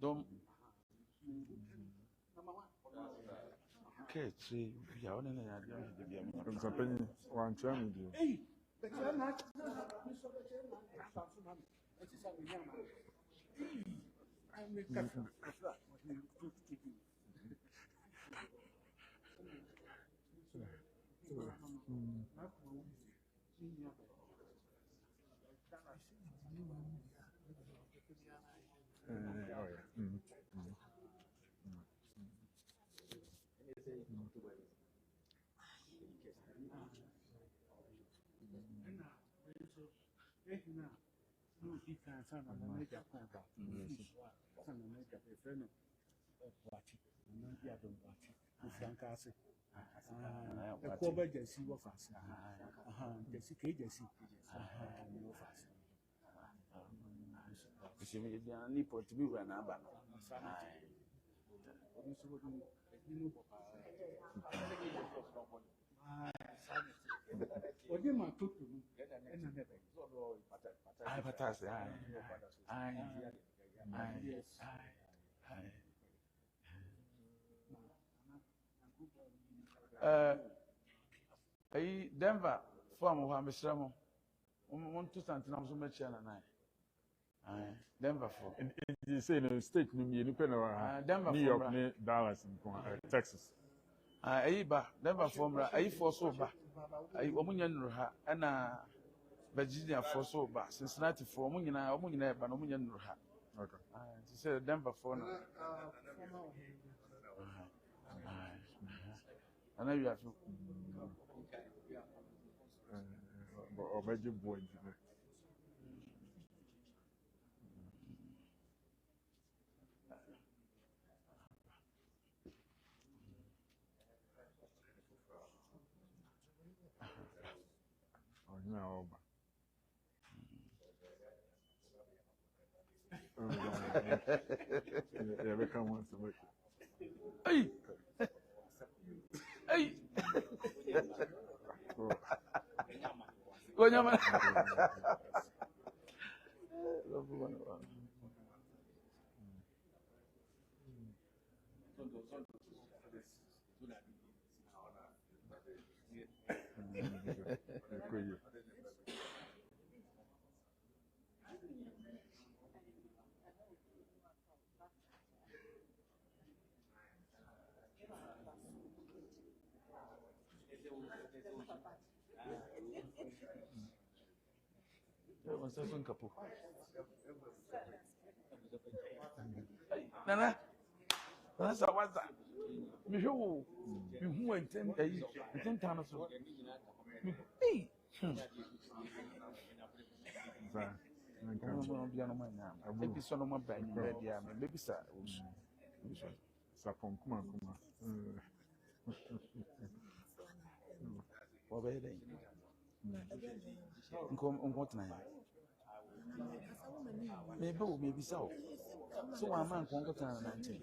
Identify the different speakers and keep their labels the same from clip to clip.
Speaker 1: Dom. Okay, see, you are only a young baby.
Speaker 2: Something one time.
Speaker 3: Hey, but you're not.
Speaker 1: Ni pot bi wa na aba no. Ai patase ai. Ai Denver form ho amesra mo. Won to santina so ma chia na nai. Denver for.
Speaker 2: You say no state no me nipa na New York ne Dallas Texas.
Speaker 1: Ai ba Denver for mra ai for so ba. Ai omunya nuru ha na Virginia for so ba Cincinnati for omunyina ba no omunya nuru ha.
Speaker 2: Okay.
Speaker 1: You say Denver for no. And now you have to.
Speaker 2: Or major boy. No. Yeah, we come once a week.
Speaker 1: Hey! Hey! Wanyama. Nana, that's a what's that? Me who went 10 times. Hey! Maybe son of my band, maybe sir.
Speaker 2: Sapon kuma.
Speaker 1: What are they? Come what now? Maybe so. So I'm man can go to 19.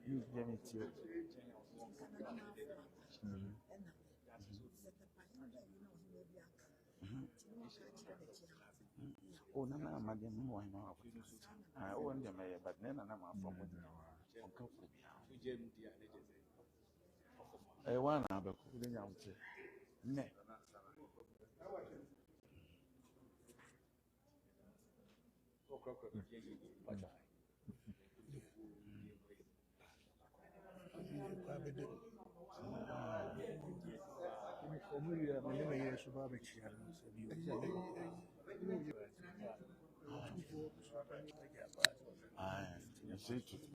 Speaker 1: You get me too. Oh, no, my dear, no, I know. I own them, but then I'm from I want to have a cooling out. Ne. I see.